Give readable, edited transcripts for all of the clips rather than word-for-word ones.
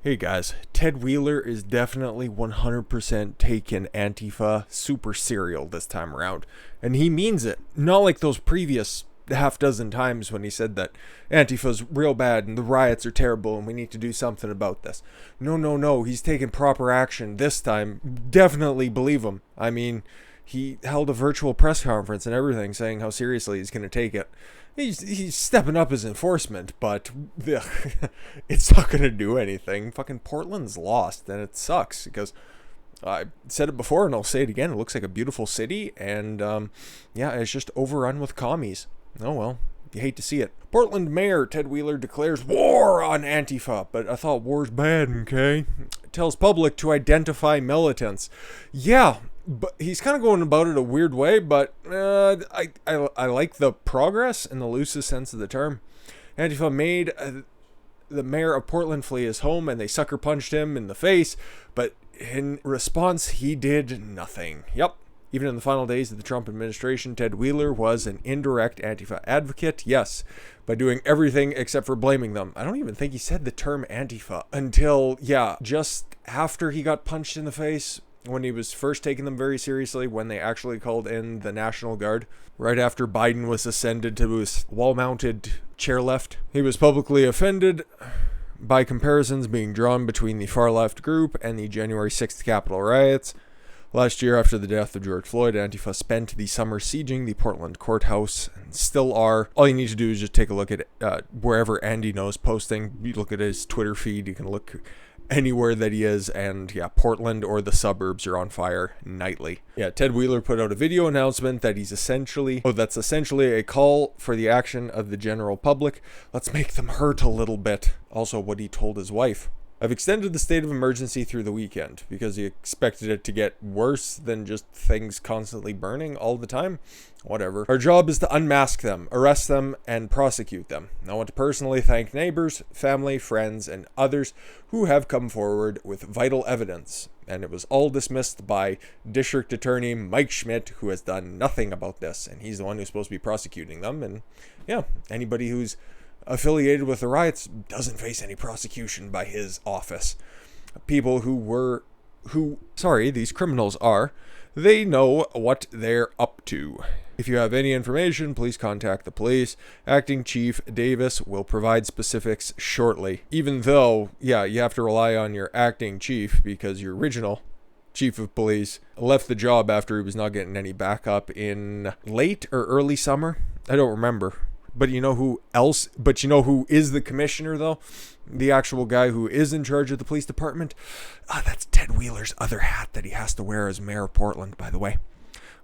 Hey guys, Ted Wheeler is definitely 100% taking Antifa super serial this time around. And he means it. Not like those previous half dozen times when he said that Antifa's real bad and the riots are terrible and we need to do something about this. No. He's taking proper action this time. Definitely believe him. I mean, he held a virtual press conference and everything saying how seriously he's going to take it. He's stepping up his enforcement, but it's not going to do anything. Fucking Portland's lost, and it sucks because I said it before and I'll say it again. It looks like a beautiful city, and it's just overrun with commies. Oh well, you hate to see it. Portland Mayor Ted Wheeler declares war on Antifa, but I thought war's bad, okay? Tells public to identify militants. Yeah. But he's kind of going about it a weird way, but I like the progress in the loosest sense of the term. Antifa made the mayor of Portland flee his home, and they sucker punched him in the face, but in response, he did nothing. Yep. Even in the final days of the Trump administration, Ted Wheeler was an indirect Antifa advocate, yes, by doing everything except for blaming them. I don't even think he said the term Antifa until, just after he got punched in the face, when he was first taking them very seriously, when they actually called in the National Guard, right after Biden was ascended to his wall-mounted chairlift. He was publicly offended by comparisons being drawn between the far-left group and the January 6th Capitol riots. Last year, after the death of George Floyd, Antifa spent the summer sieging the Portland courthouse, and still are. All you need to do is just take a look at wherever Andy knows posting. You look at his Twitter feed, you can look anywhere that he is, and Portland or the suburbs are on fire nightly. Ted Wheeler put out a video announcement that that's essentially a call for the action of the general public. Let's make them hurt a little bit. Also what he told his wife. I've extended the state of emergency through the weekend because he expected it to get worse than just things constantly burning all the time. Whatever. Our job is to unmask them, arrest them, and prosecute them. I want to personally thank neighbors, family, friends, and others who have come forward with vital evidence. And it was all dismissed by District Attorney Mike Schmidt, who has done nothing about this. And he's the one who's supposed to be prosecuting them. And anybody who's affiliated with the riots doesn't face any prosecution by his office. People these criminals they know what they're up to. If you have any information, please contact the police. Acting Chief Davis will provide specifics shortly. Even though, you have to rely on your acting chief because your original chief of police left the job after he was not getting any backup in late or early summer. I don't remember. But you know who is the commissioner, though? The actual guy who is in charge of the police department? That's Ted Wheeler's other hat that he has to wear as mayor of Portland, by the way.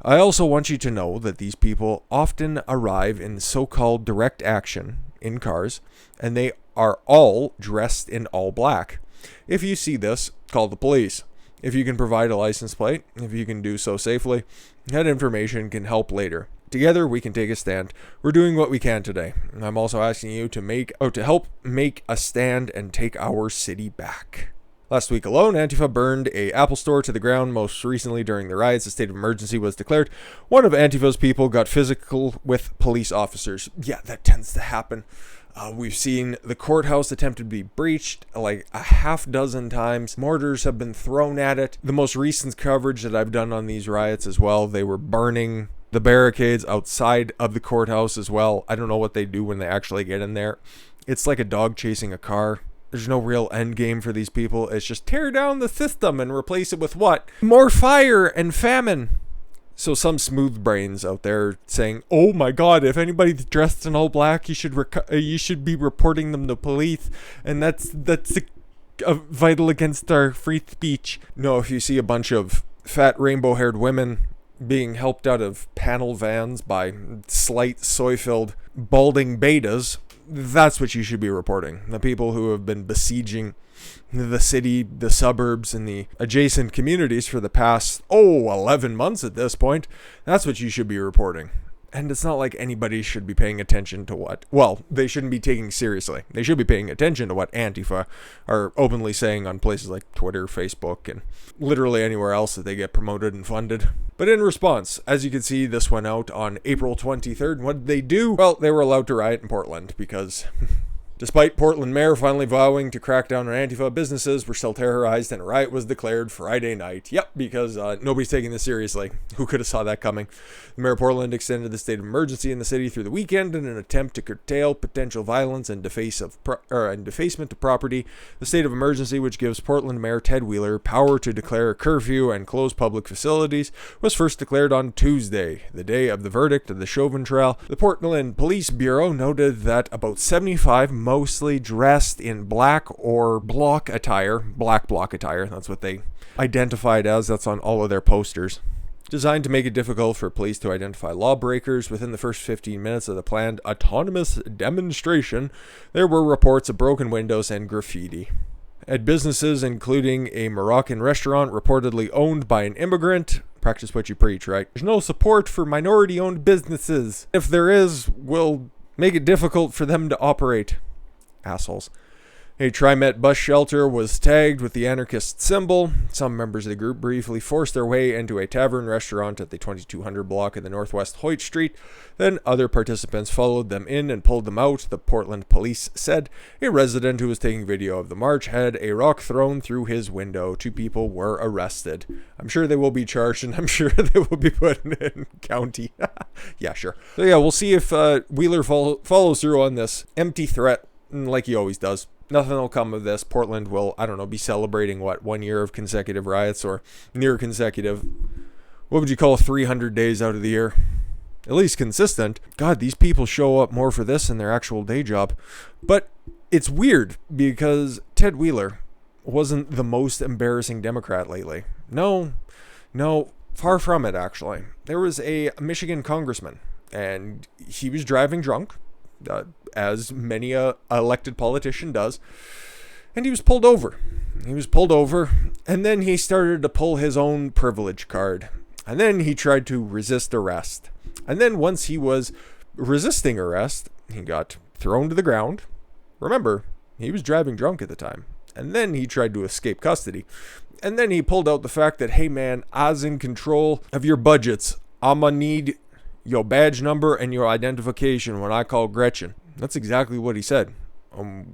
I also want you to know that these people often arrive in so-called direct action in cars, and they are all dressed in all black. If you see this, call the police. If you can provide a license plate, if you can do so safely, that information can help later. Together, we can take a stand. We're doing what we can today. I'm also asking you to help make a stand and take our city back. Last week alone, Antifa burned a Apple store to the ground. Most recently, during the riots, a state of emergency was declared. One of Antifa's people got physical with police officers. Yeah, that tends to happen. We've seen the courthouse attempted to be breached like a half dozen times. Mortars have been thrown at it. The most recent coverage that I've done on these riots as well, they were burning the barricades outside of the courthouse as well. I don't know what they do when they actually get in there. It's like a dog chasing a car. There's no real end game for these people. It's just tear down the system and replace it with what? More fire and famine. So some smooth brains out there saying, "Oh my God, if anybody's dressed in all black, you should be reporting them to police, and that's vital against our free speech." No, if you see a bunch of fat rainbow-haired women being helped out of panel vans by slight soy-filled balding betas, that's what you should be reporting. The people who have been besieging the city, the suburbs, and the adjacent communities for the past, 11 months at this point, that's what you should be reporting. And it's not like anybody should be paying attention to they shouldn't be taking seriously. They should be paying attention to what Antifa are openly saying on places like Twitter, Facebook, and literally anywhere else that they get promoted and funded. But in response, as you can see, this went out on April 23rd. What did they do? Well, they were allowed to riot in Portland because Despite Portland mayor finally vowing to crack down on Antifa, businesses were still terrorized and a riot was declared Friday night. Yep, because nobody's taking this seriously. Who could have saw that coming? The mayor of Portland extended the state of emergency in the city through the weekend in an attempt to curtail potential violence and defacement of property. The state of emergency, which gives Portland Mayor Ted Wheeler power to declare a curfew and close public facilities, was first declared on Tuesday, the day of the verdict of the Chauvin trial. The Portland Police Bureau noted that about 75 mostly dressed in black block attire, that's what they identified as, that's on all of their posters, designed to make it difficult for police to identify lawbreakers. Within the first 15 minutes of the planned autonomous demonstration, there were reports of broken windows and graffiti. At businesses, including a Moroccan restaurant reportedly owned by an immigrant, practice what you preach, right? There's no support for minority-owned businesses. If there is, we'll make it difficult for them to operate. Assholes. A TriMet bus shelter was tagged with the anarchist symbol. Some members of the group briefly forced their way into a tavern restaurant at the 2200 block of the Northwest Hoyt Street. Then other participants followed them in and pulled them out, the Portland police said. A resident who was taking video of the march had a rock thrown through his window. 2 people were arrested. I'm sure they will be charged, and I'm sure they will be put in county. Yeah, sure. So yeah, we'll see if Wheeler follows through on this empty threat, like he always does. Nothing will come of this. Portland will, be celebrating, 1 year of consecutive riots, or near consecutive. What would you call 300 days out of the year? At least consistent. God, these people show up more for this than their actual day job. But it's weird, because Ted Wheeler wasn't the most embarrassing Democrat lately. No, far from it, actually. There was a Michigan congressman, and he was driving drunk, as many elected politician does, and he was pulled over. And then he started to pull his own privilege card, and then he tried to resist arrest. And then once he was resisting arrest, he got thrown to the ground. Remember, he was driving drunk at the time. And then he tried to escape custody. And then he pulled out the fact that, hey man, I's in control of your budgets. I'ma need your badge number and your identification when I call Gretchen. That's exactly what he said.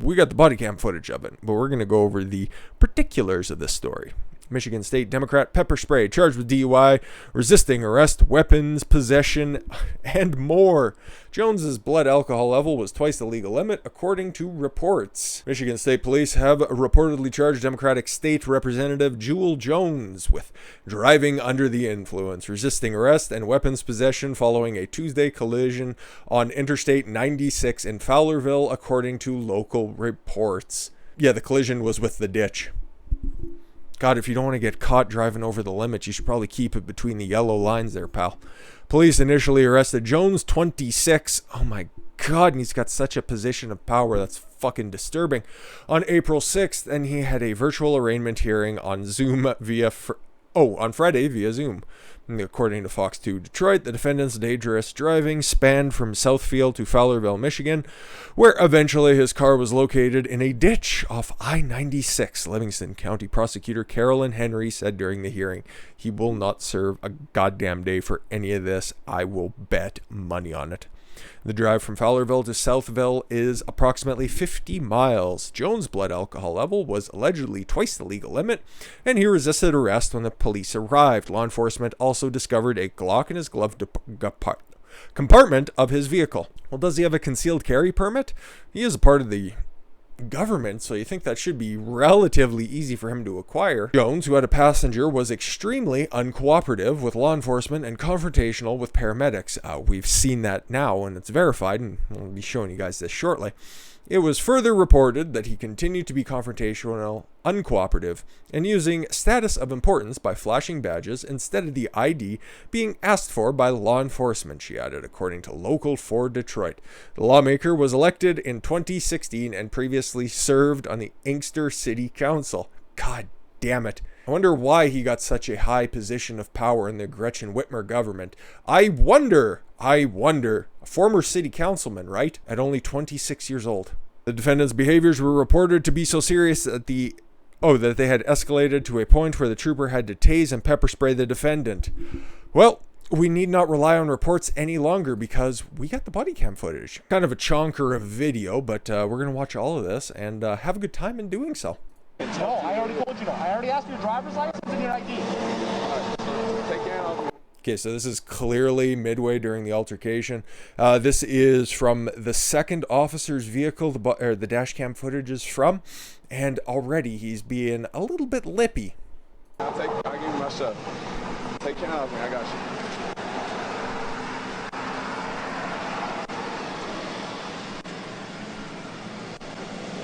We got the body cam footage of it, but we're going to go over the particulars of this story. Michigan State Democrat pepper spray, charged with DUI, resisting arrest, weapons, possession, and more. Jones's blood alcohol level was twice the legal limit, according to reports. Michigan State Police have reportedly charged Democratic State Representative Jewell Jones with driving under the influence, resisting arrest, and weapons possession following a Tuesday collision on Interstate 96 in Fowlerville, according to local reports. Yeah, the collision was with the ditch. God, if you don't want to get caught driving over the limit, you should probably keep it between the yellow lines there, pal. Police initially arrested Jones, 26. Oh my God, and he's got such a position of power. That's fucking disturbing. On April 6th, and he had a virtual arraignment hearing on Zoom on Friday via Zoom. According to Fox 2 Detroit, the defendant's dangerous driving spanned from Southfield to Fowlerville, Michigan, where eventually his car was located in a ditch off I-96. Livingston County Prosecutor Carolyn Henry said during the hearing, he will not serve a goddamn day for any of this. I will bet money on it. The drive from Fowlerville to Southville is approximately 50 miles. Jones' blood alcohol level was allegedly twice the legal limit, and he resisted arrest when the police arrived. Law enforcement also discovered a Glock in his glove compartment of his vehicle. Well, does he have a concealed carry permit? He is a part of the government, so you think that should be relatively easy for him to acquire. Jones, who had a passenger, was extremely uncooperative with law enforcement and confrontational with paramedics. We've seen that now, and it's verified, and I'll be showing you guys this shortly. It was further reported that he continued to be confrontational, uncooperative, and using status of importance by flashing badges instead of the ID being asked for by law enforcement, she added, according to Local 4 Detroit. The lawmaker was elected in 2016 and previously served on the Inkster City Council. God damn it. I wonder why he got such a high position of power in the Gretchen Whitmer government. I wonder, a former city councilman, right? At only 26 years old. The defendant's behaviors were reported to be so serious that they had escalated to a point where the trooper had to tase and pepper spray the defendant. Well, we need not rely on reports any longer because we got the body cam footage. Kind of a chonker of video, but we're going to watch all of this and have a good time in doing so. No, I already told you no. I already asked for your driver's license and your ID. Okay, so this is clearly midway during the altercation. This is from the second officer's vehicle the dash cam footage is from, and already he's being a little bit lippy. I'll give you my stuff. Take care of me, I got you.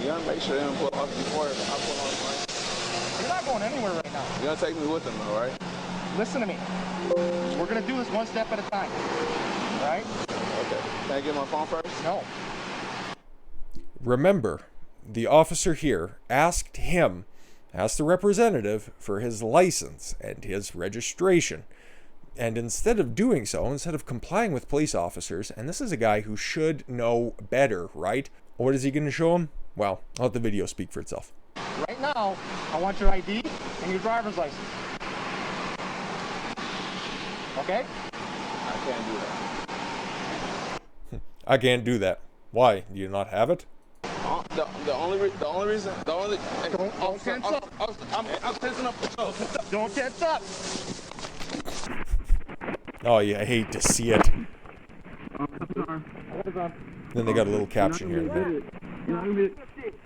You gotta make sure they don't pull off before I pull off, right? You're not going anywhere right now. You're gonna take me with them though, right? Listen to me. We're gonna do this one step at a time. All right? Okay. Can I get my phone first? No. Remember, the officer here asked the representative for his license and his registration. And instead of doing so, instead of complying with police officers, and this is a guy who should know better, right? What is he going to show him? Well, I'll let the video speak for itself. Right now, I want your ID and your driver's license. Okay? I can't do that. I can't do that. Why? Do you not have it? The only reason. Don't tense up. I'm tensing up. Don't tense up. Oh yeah, I hate to see it. Then they got a little caption here in a bit.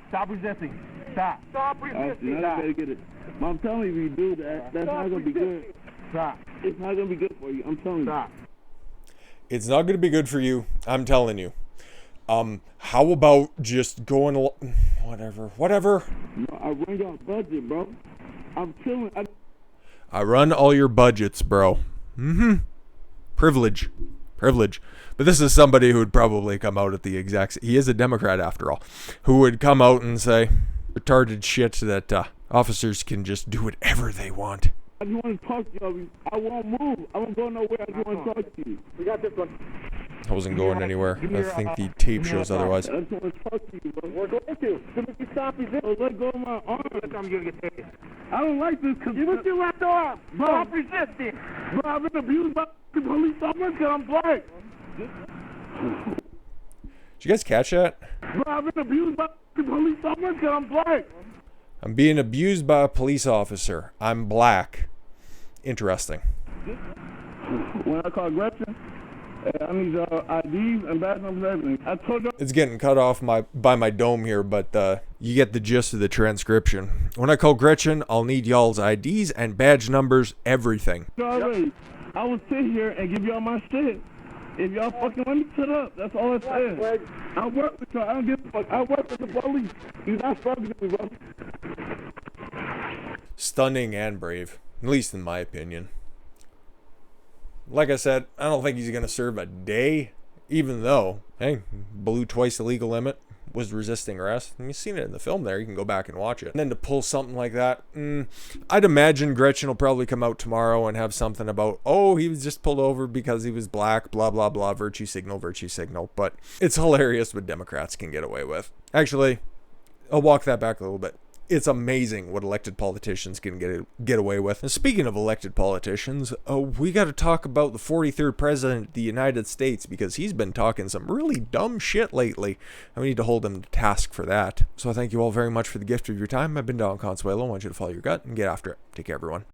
Stop resisting. Stop. Stop resisting. Now you better get it. I'm telling you, if you do that, that's not going to be good. Stop. It's not going to be good for you. I'm telling you. Stop. It's not going to be good for you. I'm telling you. How about just going whatever. No, I run your budget, bro. I'm chilling. I run all your budgets, bro. Privilege. But this is somebody who would probably come out at the exact... He is a Democrat, after all. Who would come out and say retarded shit that officers can just do whatever they want. I just want to talk to you. I won't move. I won't go nowhere. I just want to talk to you. We got this one. I wasn't going anywhere. I think the tape shows otherwise. I just want to talk to you, bro. We're going to. If you stop resisting, Oh, let go of my arm. I'm going to get taken. I don't like this because... You with your left arm. Bro. Stop resisting. Bro, I've been abused by the police officers because I'm black. Did you guys catch that? Bro, I've been abused by the police officers because I'm black. I'm being abused by a police officer. I'm black. Interesting. When I call Gretchen, I need IDs and badge numbers and everything. I told you. It's getting cut off by my dome here, but you get the gist of the transcription. When I call Gretchen, I'll need y'all's IDs and badge numbers, everything. Already. I will sit here and give y'all my shit. If y'all fucking let me shut up, that's all it says. I work with y'all. I don't give a fuck. I work with the police. You're not struggling with me, bro. Stunning and brave, at least in my opinion. Like I said, I don't think he's going to serve a day, even though, hey, blew twice the legal limit, was resisting arrest. And you've seen it in the film there. You can go back and watch it. And then to pull something like that, I'd imagine Gretchen will probably come out tomorrow and have something about, oh, he was just pulled over because he was black, blah, blah, blah, virtue signal. But it's hilarious what Democrats can get away with. Actually, I'll walk that back a little bit. It's amazing what elected politicians can get away with. And speaking of elected politicians, we got to talk about the 43rd president of the United States because he's been talking some really dumb shit lately. And we need to hold him to task for that. So I thank you all very much for the gift of your time. I've been Don Consuelo. I want you to follow your gut and get after it. Take care, everyone.